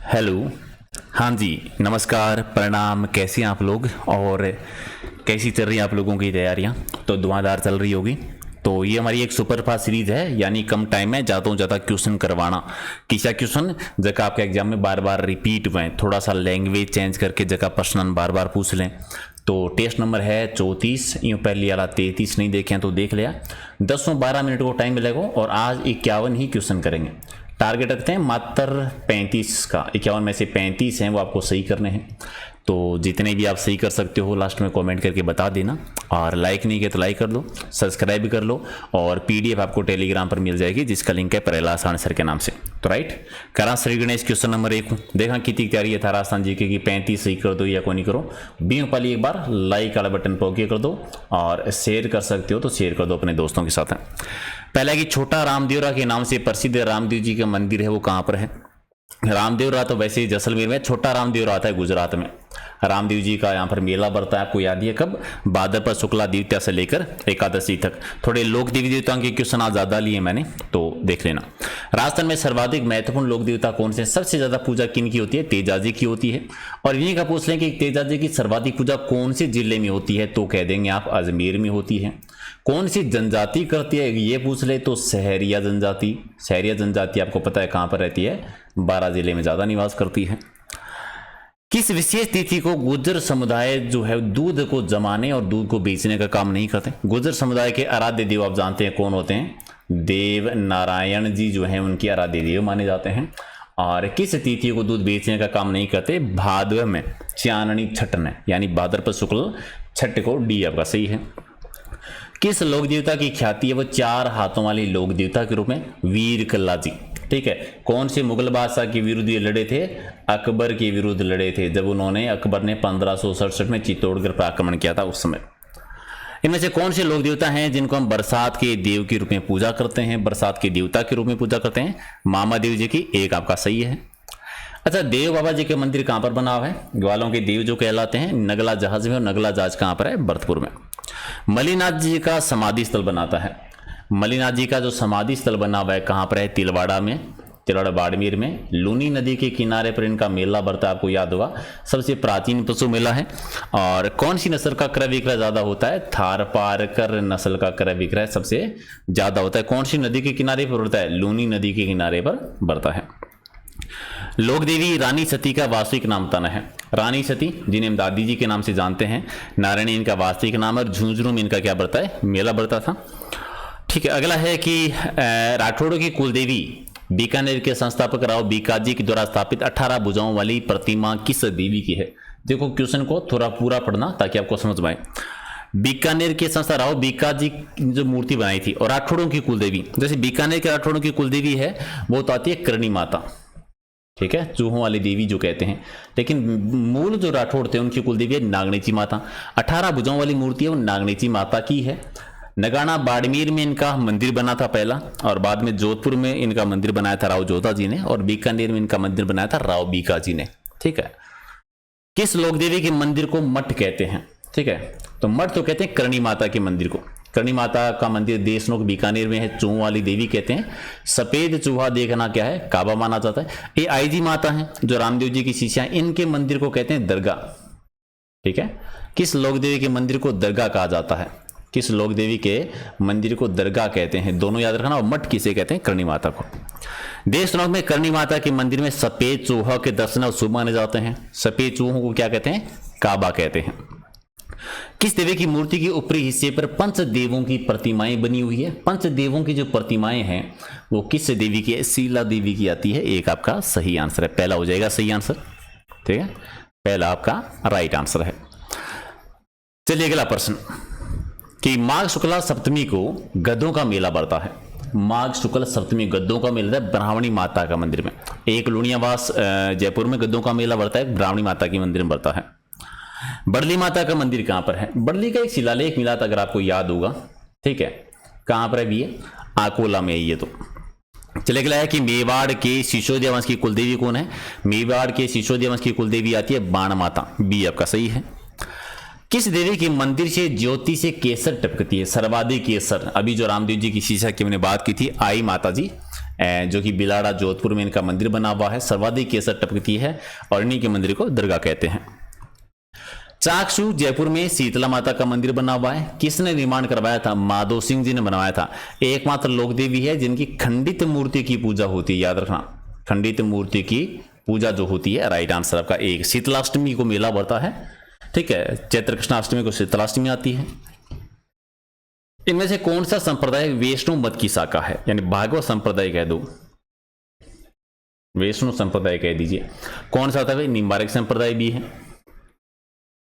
Hello. हाँ जी, नमस्कार, प्रणाम। कैसे हैं आप लोग और कैसी चल रही हैं आप लोगों की तैयारियां? तो धुआंधार चल रही होगी। तो ये हमारी एक सुपर फास्ट सीरीज है, यानी कम टाइम में ज़्यादा से ज़्यादा क्वेश्चन करवाना। किसा क्वेश्चन जगह आपके एग्जाम में बार बार रिपीट हुए, थोड़ा सा लैंग्वेज चेंज करके जगह प्रश्न बार बार पूछ लें। तो टेस्ट नंबर है 34, यूँ पहले वाला 33 नहीं देखे हैं तो देख लिया। 10-12 मिनट को टाइम मिलेगा और आज 51 ही क्वेश्चन करेंगे। टारगेट रखते हैं मात्र 35 का। 51 में से 35 हैं वो आपको सही करने हैं। तो जितने भी आप सही कर सकते हो लास्ट में कमेंट करके बता देना, और लाइक नहीं किया तो लाइक कर दो, सब्सक्राइब भी कर लो, और पीडीएफ आपको टेलीग्राम पर मिल जाएगी जिसका लिंक है प्रहलाद सर के नाम से। तो राइट, करा श्री गणेश क्वेश्चन नंबर 1 देखा कितनी तैयारी है था राजस्थान जी के कि 35 सही कर दो या कोई नहीं करो। बीच वाली एक बार लाइक वाला बटन पर ओके कर दो, और शेयर कर सकते हो तो शेयर कर दो अपने दोस्तों के साथ। पहला कि छोटा रामदेवरा के नाम से प्रसिद्ध रामदेव जी का मंदिर है वो कहाँ पर है? रामदेवरा तो वैसे ही जैसलमेर में, छोटा रामदेवरा आता है गुजरात में। रामदेव जी का यहाँ पर मेला बढ़ता है, आपको याद है कब? भाद्रपद शुक्ला द्वितीया से लेकर एकादशी तक। थोड़े लोक देवी देवताओं के क्वेश्चन आज ज्यादा लिए मैंने, तो देख लेना। राजस्थान में सर्वाधिक महत्वपूर्ण लोक देवता कौन से? सबसे ज्यादा पूजा किन की होती है? तेजाजी की होती है। और इन्हीं का पूछ लें कि तेजाजी की सर्वाधिक पूजा कौन से जिले में होती है, तो कह देंगे आप अजमेर में होती है। कौन सी जनजाति करती है ये पूछ ले तो सहरिया जनजाति। सहरिया जनजाति आपको पता है कहां पर रहती है? 12 जिले में ज्यादा निवास करती है। किस विशेष तिथि को गुर्जर समुदाय जो है दूध को जमाने और दूध को बेचने का काम नहीं करते? गुर्जर समुदाय के आराध्य देव आप जानते हैं कौन होते हैं? देव नारायण जी जो है उनके आराध्य देव माने जाते हैं। और किस तिथि को दूध बेचने का काम नहीं करते? भाद्र में चाननी छठ में, यानी भाद्रपद शुक्ल छठ को डी आपका सही है। किस लोक देवता की ख्याति है वो 4 हाथों वाले लोक देवता के रूप में? वीर कल्ला जी। ठीक है, कौन से मुगल बादशाह के विरुद्ध ये लड़े थे? अकबर के विरुद्ध लड़े थे, जब उन्होंने अकबर ने 1567 में चित्तौड़गढ़ पर आक्रमण किया था उस समय। इनमें से कौन से लोक देवता हैं जिनको हम बरसात के देव के रूप में पूजा करते हैं, बरसात के देवता के रूप में पूजा करते हैं? मामा देव जी की, एक आपका सही है। अच्छा, देव बाबा जी के मंदिर कहां पर बना हुआ है? ग्वालों के देव जो कहलाते हैं नगला जहाज में, और नगला जहाज कहां पर है? भरतपुर में। मलिनाथ जी का समाधि स्थल बनाता है। मलिनाथ जी का जो समाधि स्थल बना हुआ है कहां पर है? तिलवाड़ा में, तिलवाड़ा बाड़मेर में। लूनी नदी के किनारे पर इनका मेला बढ़ता है, आपको याद होगा, सबसे प्राचीन पशु मेला है। और कौन सी नस्ल का क्रय विक्रय ज्यादा होता है? थारपारकर नस्ल का क्रय विक्रय सबसे ज्यादा होता है। कौन सी नदी के किनारे पर बढ़ता है? लूनी नदी के किनारे पर बढ़ता है। लोक देवी रानी सती का वास्तविक नाम तना है? रानी सती, जिन्हें हम दादी जी के नाम से जानते हैं। नारायणी इनका वास्तविक नाम है, और झुंझुनू में इनका क्या बढ़ता है? मेला बढ़ता था। ठीक है, अगला है कि राठौड़ों की कुलदेवी बीकानेर के संस्थापक राव बीकाजी के द्वारा स्थापित 18 भुजाओं वाली प्रतिमा किस देवी की है? देखो क्वेश्चन को थोड़ा पूरा पढ़ना ताकि आपको समझ में आए। बीकानेर के संस्था राव बीकाजी जो मूर्ति बनाई थी, और राठौड़ों की कुलदेवी, जैसे बीकानेर के राठौड़ों की कुलदेवी है वो तो आती है करणी माता। ठीक है, चूहों वाली देवी जो कहते हैं, लेकिन मूल जो राठौड़ थे उनकी कुलदेवी है नागनेची माता। 18 भुजाओं वाली मूर्ति है वो नागनेची माता की है। नगाना बाड़मेर में इनका मंदिर बना था पहला, और बाद में जोधपुर में इनका मंदिर बनाया था राव जोधा जी ने, और बीकानेर में इनका मंदिर बनाया था राव बीका जी ने। ठीक है, किस लोक देवी के मंदिर को मठ कहते हैं? ठीक है, तो मठ तो कहते हैं करणी माता के मंदिर को। करणी माता का मंदिर देशनोक बीकानेर में है, चूहों वाली देवी कहते हैं। सफेद चूहा देखना क्या है? काबा माना जाता है। ये आईजी माता है जो रामदेव जी की शिष्या है, इनके मंदिर को कहते हैं दरगाह। ठीक है, किस लोक देवी के मंदिर को दरगाह कहा जाता है? किस लोक देवी के मंदिर को दरगाह कहते हैं? दोनों याद रखना। और मठ किसे कहते हैं? करणी माता को। देशनोक में करणी माता के मंदिर में सफेद चूहा के दर्शन शुभ माने जाते हैं। सफेद चूहों को क्या कहते हैं? काबा कहते हैं। किस देवी की मूर्ति के ऊपरी हिस्से पर पंचदेवों की प्रतिमाएं बनी हुई है? पंचदेवों की जो प्रतिमाएं हैं वो किस देवी की है? शीला देवी की आती है, एक आपका सही आंसर है। पहला हो जाएगा सही आंसर। ठीक है, पहला आपका राइट आंसर है। चलिए अगला प्रश्न कि माघ शुक्ला सप्तमी को गधों का मेला बढ़ता है। माघ शुक्ल सप्तमी गद्दों का मेला है ब्राह्मणी माता का मंदिर में। एक लुणियावास जयपुर में गद्दों का मेला बढ़ता है, ब्राह्मणी माता के मंदिर में बढ़ता है। बड़ली माता का मंदिर कहां पर है? बड़ली का एक शिलालेख मिला था अगर आपको याद होगा। ठीक है, कहां पर है भी? आकोला में है ये। तो चले गया है कि मेवाड़ के सिसोदिया वंश की कुलदेवी कौन है? मेवाड़ के सिसोदिया वंश की कुलदेवी आती है बाण माता, बी आपका सही है। किस देवी के मंदिर से ज्योति से केसर टपकती है? सर्वाधिक केसर, अभी जो रामदेव जी की शीशा की हमने बात की थी, आई माता जी, जो कि बिलाड़ा जोधपुर में इनका मंदिर बना हुआ है। सर्वाधिक केसर टपकती है और इन्हीं के मंदिर को दरगाह कहते हैं। चाकसू जयपुर में शीतला माता का मंदिर बना हुआ है। किसने निर्माण करवाया था? माधो सिंह जी ने बनवाया था। एकमात्र लोक देवी है जिनकी खंडित मूर्ति की पूजा होती है, याद रखना, खंडित मूर्ति की पूजा जो होती है। राइट आंसर आपका एक। शीतलाष्टमी को मेला बढ़ता है, ठीक है, चैत्र कृष्णाष्टमी को शीतलाष्टमी आती है। इनमें से कौन सा संप्रदाय वैष्णव मत की शाखा है? यानी भागवत संप्रदाय कह दो, वैष्णव संप्रदाय कह दीजिए। कौन सा होता है? निम्बारक संप्रदाय भी है,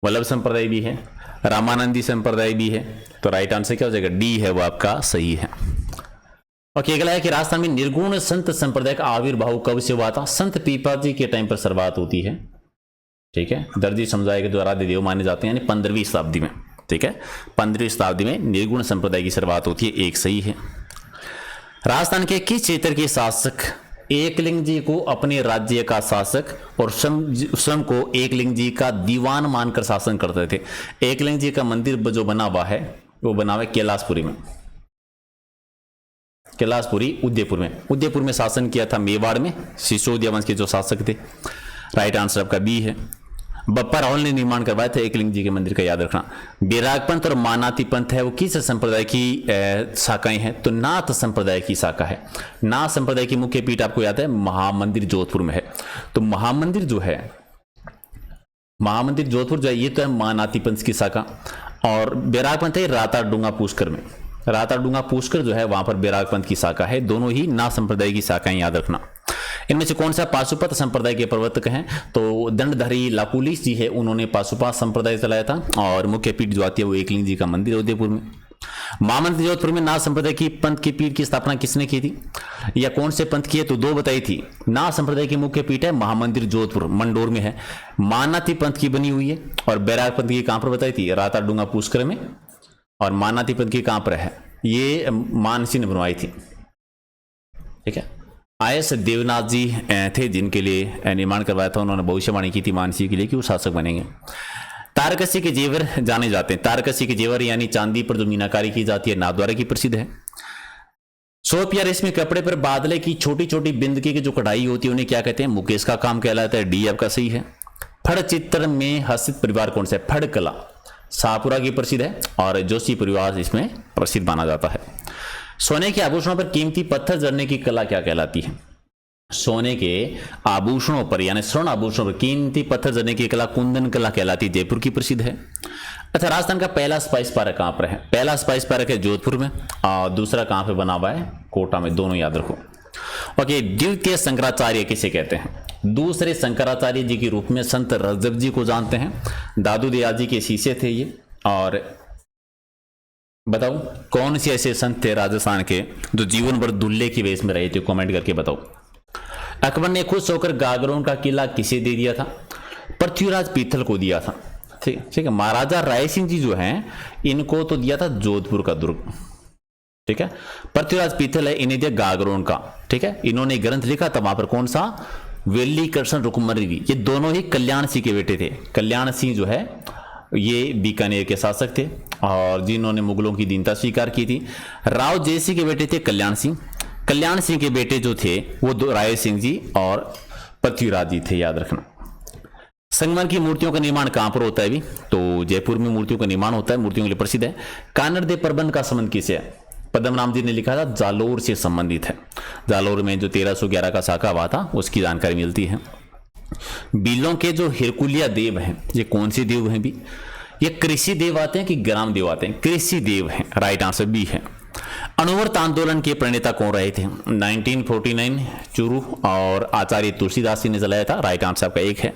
वल्लभ संप्रदाय भी है, रामानंदी संप्रदाय भी है। तो राइट आंसर क्या हो जाएगा? डी है वो आपका सही है। ओके, अगला है कि राजस्थान में निर्गुण संत संप्रदाय का आविर्भाव कब से हुआ था? संत पीपा जी के टाइम पर शुरुआत होती है, ठीक है। दर्जी समुदाय के द्वारा देव माने जाते हैं, यानी 15वीं शताब्दी में, ठीक है, 15वीं शताब्दी में निर्गुण संप्रदाय की शुरुआत होती है, एक सही है। राजस्थान के किस क्षेत्र के शासक एकलिंग जी को अपने राज्य का शासक और स्वयं को एकलिंग जी का दीवान मानकर शासन करते थे? एकलिंग जी का मंदिर जो बना हुआ है वो बना हुआ है कैलाशपुरी में, कैलाशपुरी उदयपुर में शासन किया था मेवाड़ में सिसोदिया वंश के जो शासक थे। राइट आंसर आपका बी है। बप्पा राहुल ने निर्माण करवाया था एकलिंग जी के मंदिर का, याद रखना। बैराग पंथ और मानाती पंथ है वो किस संप्रदाय की शाखाएं हैं? तो नाथ संप्रदाय की शाखा है। नाथ संप्रदाय की मुख्य पीठ आपको याद है महामंदिर जोधपुर में है। तो महामंदिर जो है, महामंदिर जोधपुर जो है ये तो है मानाती पंथ की शाखा, और बैराग पंथ है राताडूंगा पुष्कर में। राताडूंगा पुष्कर जो है वहां पर बैराग पंथ की शाखा है। दोनों ही नाथ संप्रदाय की शाखाएं, याद रखना। इनमें से कौन सा पाशुपत संप्रदाय के प्रवर्तक हैं? तो दंडधारी लापुलिस जी है, उन्होंने पाशुपत संप्रदाय चलाया था, और मुख्य पीठ जो आती है वो एकलिंग जी का मंदिर है उदयपुर में। महामंदिर जोधपुर में नाथ संप्रदाय की पंथ की पीठ की स्थापना किसने की थी, या कौन से पंथ की है? तो दो बताई थी। नाथ संप्रदाय की मुख्य पीठ है महामंदिर जोधपुर, मंडोर में है। मानाती पंथ की बनी हुई है, और बैराग पंथ की कहां पर बताई थी? राताडूंगा पुष्कर में। और मानाती पंथ की कहां पर है? ये मानसी ने बनवाई थी, ठीक है। आयस देवनाथ जी थे जिनके लिए निर्माण करवाया था। उन्होंने भविष्यवाणी की थी मानसी के लिए कि वो शासक बनेंगे। तारकसी के जेवर जाने जाते हैं। तारकसी के जेवर यानी चांदी पर जो मीनाकारी की जाती है नाथद्वारा की प्रसिद्ध है। सोप या रेशमी कपड़े पर बादले की छोटी छोटी बिंदकी की जो कढ़ाई होती है उन्हें क्या कहते हैं? मुकेश का काम कहलाता है। डी आपका सही है। फड़ चित्र में हसित परिवार कौन सा है? फड़ कला शाहपुरा की प्रसिद्ध है, और जोशी परिवार इसमें प्रसिद्ध माना जाता है। सोने के आभूषणों पर कीमती पत्थर जड़ने की कला क्या कहलाती है? सोने के आभूषणों पर यानी स्वर्ण आभूषणों पर कीमती पत्थर जड़ने की कला कुंदन कला कहलाती है, जयपुर की प्रसिद्ध है। अच्छा, राजस्थान का पहला स्पाइस पार्क कहां पर है? पहला स्पाइस पार्क है जोधपुर में, और दूसरा कहां पे बना हुआ है? कोटा में। दोनों याद रखो। ओके, द्वितीय शंकराचार्य किसे कहते हैं? दूसरे शंकराचार्य जी के रूप में संत रजब जी को जानते हैं। दादू दयाल जी के शिष्य थे ये। और बताओ कौन से ऐसे संत थे राजस्थान के जो जीवन भर दुल्हे की वेश में रहे थे? कमेंट करके बताओ। अकबर ने खुश होकर गागरोन का किला किसे दे दिया था? पृथ्वीराज पीथल को दिया था, ठीक है। महाराजा राय सिंह जी जो हैं इनको तो दिया था जोधपुर का दुर्ग, ठीक है। पृथ्वीराज पीथल है, इन्हें दिया गागरोन का, ठीक है। इन्होंने ग्रंथ लिखा था वहां पर, कौन सा? वेली कृष्ण रुकमरी। ये दोनों ही कल्याण सिंह के बेटे थे। कल्याण सिंह जो है ये बीकानेर के शासक थे, और जिन्होंने मुगलों की दीनता स्वीकार की थी। राव जय सिंह के बेटे थे कल्याण सिंह। कल्याण सिंह के बेटे जो थे वो राय सिंह जी और पृथ्वीराज जी थे, याद रखना। संगमरमर की मूर्तियों का निर्माण कहां पर होता है भी? तो जयपुर में मूर्तियों का निर्माण होता है, मूर्तियों के लिए प्रसिद्ध है। कानड़ देव प्रबंध का संबंध किससे है? पद्मनाभ जी ने लिखा था, जालोर से संबंधित है। जालोर में जो 1311 का शाखा हुआ था उसकी जानकारी मिलती है। बिलों के जो हिरकुलिया देव हैं, ये कौन से देव हैं भी? ये कृषि देव आते हैं कि ग्राम देव आते हैं? कृषि देव हैं। राइट आंसर बी है। अणुव्रत आंदोलन के प्रणेता कौन रहे थे? 1949 चुरू और आचार्य तुलसीदास जी ने चलाया था। राइट आंसर आपका एक है।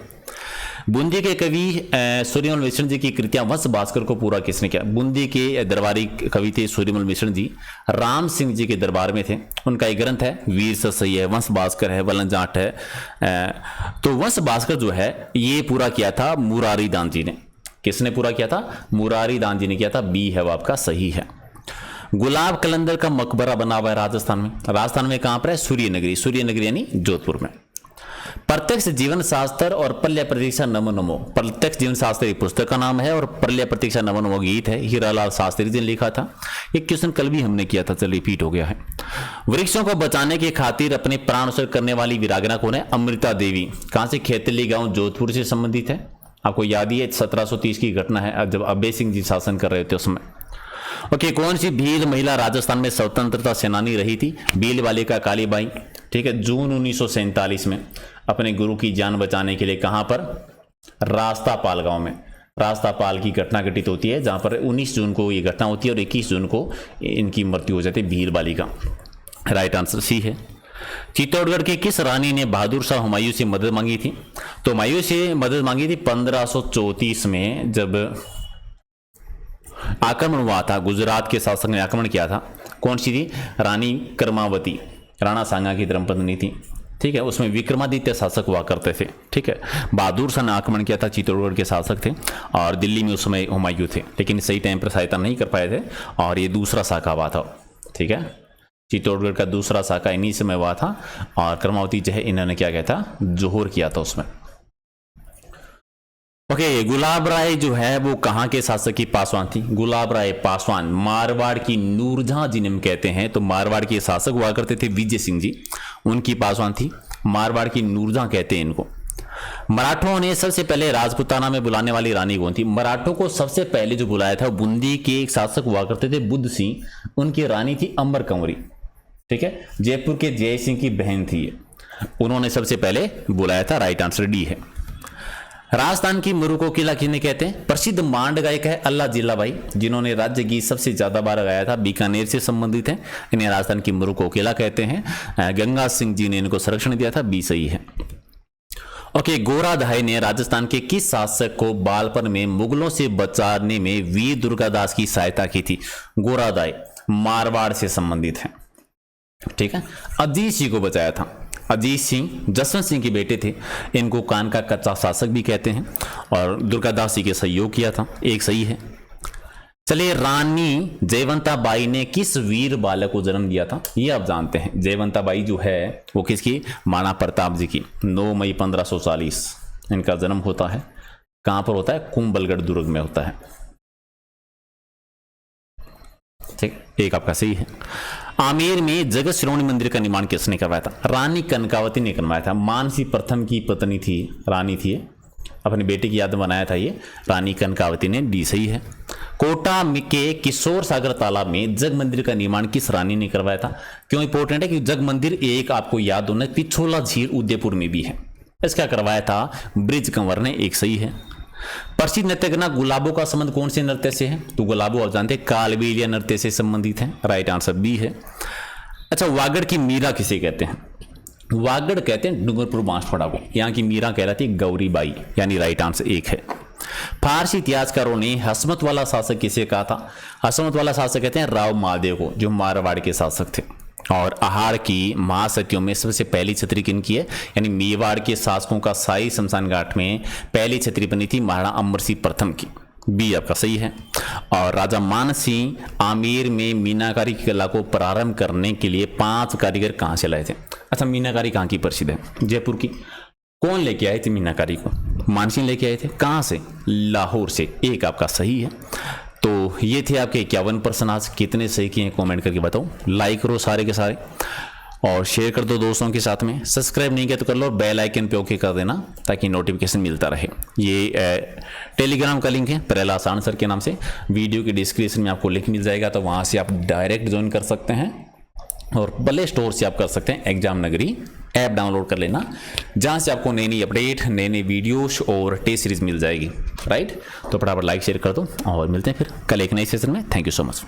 बूंदी के कवि सूर्यमल मिश्र जी की कृतियां वंश भास्कर को पूरा किसने किया? बूंदी के दरबारी कवि थे सूर्यमल मिश्र जी, राम सिंह जी के दरबार में थे। उनका एक ग्रंथ है वीर ससई है, वंश भास्कर है, वलन जाट है। तो वंश भास्कर जो है ये पूरा किया था मुरारी दान जी ने। किसने पूरा किया था? मुरारी दान जी ने किया था। बी है वो आपका सही है। गुलाब कलंदर का मकबरा बना हुआ है राजस्थान में। राजस्थान में कहां पर है? सूर्यनगरी। सूर्यनगरी यानी जोधपुर में। प्रत्यक्ष जीवन शास्त्र और प्रलय प्रतीक्षा नमो नमो। प्रत्यक्ष जीवन शास्त्र एक पुस्तक का नाम है और प्रलय प्रतीक्षा नमो नमो गीत है, हीरालाल शास्त्री जी ने लिखा था। एक क्वेश्चन कल भी हमने किया था, चल रिपीट हो गया है। वृक्षों को बचाने की खातिर अपने प्राण उत्सर्ग करने वाली वीरांगना कौन है? अमृता देवी। कहां से? खेतली गांव जोधपुर से संबंधित है। आपको याद ही है 1730 की घटना है, जब अभय सिंह जी शासन कर रहे थे उस समय। ओके, कौन सी भील महिला राजस्थान में स्वतंत्रता सेनानी रही थी? भील बालिका कालीबाई। ठीक है, जून 1947 में अपने गुरु की जान बचाने के लिए कहां पर? रास्तापाल गांव में। रास्तापाल की घटना घटित होती है, जहां पर 19 जून को ये घटना होती है और 21 जून को इनकी मृत्यु हो जाती है, भील बालिका। राइट आंसर सी है। चित्तौड़गढ़ की किस रानी ने बहादुर शाह हुमायूं से मदद मांगी थी? तो हुमायूं से मदद मांगी थी 1534 में, जब आक्रमण हुआ था, गुजरात के शासक ने आक्रमण किया था। कौन सी थी? रानी कर्मावती, राणा सांगा की धर्मपत्नी थी। ठीक है, उसमें विक्रमादित्य शासक हुआ करते थे। ठीक है, बहादुर शाह ने आक्रमण किया था, चित्तौड़गढ़ के शासक थे और दिल्ली में उस समय हुमायूं थे, लेकिन सही टाइम पर सहायता नहीं कर पाए थे और ये दूसरा शाखा हुआ था। ठीक है, चित्तौड़गढ़ का दूसरा शाखा इन्हीं समय हुआ था और कर्मावती जो है इन्होंने क्या किया था? जोहर किया था उसमें। ओके, गुलाब राय जो है वो कहां के शासक की पासवान थी? गुलाब राय पासवान मारवाड़ की नूरजहां जिन्हें कहते हैं, तो मारवाड़ के शासक हुआ करते थे विजय सिंह जी, उनकी पासवान थी। मारवाड़ की नूरजहां कहते हैं इनको। मराठों ने सबसे पहले राजपुताना में बुलाने वाली रानी कौन थी? मराठों को सबसे पहले जो बुलाया था बूंदी के एक शासक हुआ करते थे बुद्ध सिंह, उनकी रानी थी अम्बर कंवरी। ठीक है, जयपुर के जय सिंह की बहन थी ये, उन्होंने सबसे पहले बुलाया था। राइट आंसर डी है। राजस्थान की मुरु कोकिला किन्हें कहते हैं? प्रसिद्ध मांड गायक है अल्लाह जिल्लाबाई, जिन्होंने राज्य गीत सबसे ज्यादा बार गाया था, बीकानेर से संबंधित है, इन्हें राजस्थान की मुरु कोकिला कहते हैं। गंगा सिंह जी ने इनको संरक्षण दिया था, बी सही है। ओके, गोराधाय ने राजस्थान के किस शासक को बालपन में मुगलों से बचाने में वीर दुर्गादास की सहायता की थी? गोराधाय मारवाड़ से संबंधित है। ठीक है, अजीत सिंह को बचाया था। अजीत सिंह जसवंत सिंह के बेटे थे, इनको कान का कच्चा शासक भी कहते हैं और दुर्गादास जी के सहयोग किया था, एक सही है। चलिए, रानी जयवंता बाई ने किस वीर बालक को जन्म दिया था? ये आप जानते हैं, जयवंता बाई जो है वो किसकी? महाराणा प्रताप जी की। 9 मई 1540 इनका जन्म होता है। कहां पर होता है? कुंभलगढ़ दुर्ग में होता है। ठीक, एक आपका सही है। आमेर में जगत श्रोणी मंदिर का निर्माण किसने करवाया था? रानी कनकावती ने करवाया था। मानसी प्रथम की पत्नी थी, रानी थी, अपने बेटे की याद में बनाया था ये, रानी कनकावती ने, डी सही है। कोटा के किशोर सागर तालाब में जग मंदिर का निर्माण किस रानी ने करवाया था? क्यों इंपॉर्टेंट है कि जग मंदिर एक आपको याद होना, पिछोला झील उदयपुर में भी है, इसका करवाया था ब्रिज कंवर ने, एक सही है। प्रसिद्ध नृत्यगना गुलाबों का संबंध कौन से नृत्य से है? तो गुलाबों आप जानते हैं कालबेलिया नृत्य से संबंधित है। राइट आंसर बी है। अच्छा, वागड़ की मीरा किसे कहते हैं? वागड़ कहते हैं डूंगरपुर बांसवाड़ा को, यहाँ की मीरा कहलाती है गौरीबाई, यानी राइट आंसर एक है। फारसी इतिहासकारों ने हसमत वाला शासक किसे कहा था? हसमत वाला शासक कहते हैं राव महादेव को, जो मारवाड़ के शासक थे। और आहार की महासतियों में सबसे पहली छतरी किनकी है? यानी मेवाड़ के शासकों का शाही शमशान घाट में पहली छतरी बनी थी महाराणा अमर सिंह प्रथम की, बी आपका सही है। और राजा मान सिंह आमेर में मीनाकारी की कला को प्रारंभ करने के लिए 5 कारीगर कहां से लाए थे? अच्छा, मीनाकारी कहां की प्रसिद्ध है? जयपुर की। कौन लेके आए थे मीनाकारी को? मान सिंह लेके आए थे। कहां से? लाहौर से, एक आपका सही है। तो ये थे आपके 51 प्रश्न। आज कितने सही किए हैं कमेंट करके बताओ। लाइक करो सारे के सारे और शेयर कर दो दोस्तों के साथ में। सब्सक्राइब नहीं किया तो कर लो, बेल आइकन पे ओके कर देना ताकि नोटिफिकेशन मिलता रहे। ये टेलीग्राम का लिंक है प्रहलाद आसान सर के नाम से, वीडियो की डिस्क्रिप्शन में आपको लिंक मिल जाएगा, तो वहाँ से आप डायरेक्ट ज्वाइन कर सकते हैं और प्ले स्टोर से आप कर सकते हैं एग्जाम नगरी ऐप डाउनलोड कर लेना, जहाँ से आपको नई नई अपडेट, नए नए वीडियोस और टेस्ट सीरीज मिल जाएगी। राइट, तो फटाफट लाइक शेयर कर दो और मिलते हैं फिर कल एक नए सेशन में। Thank you so much.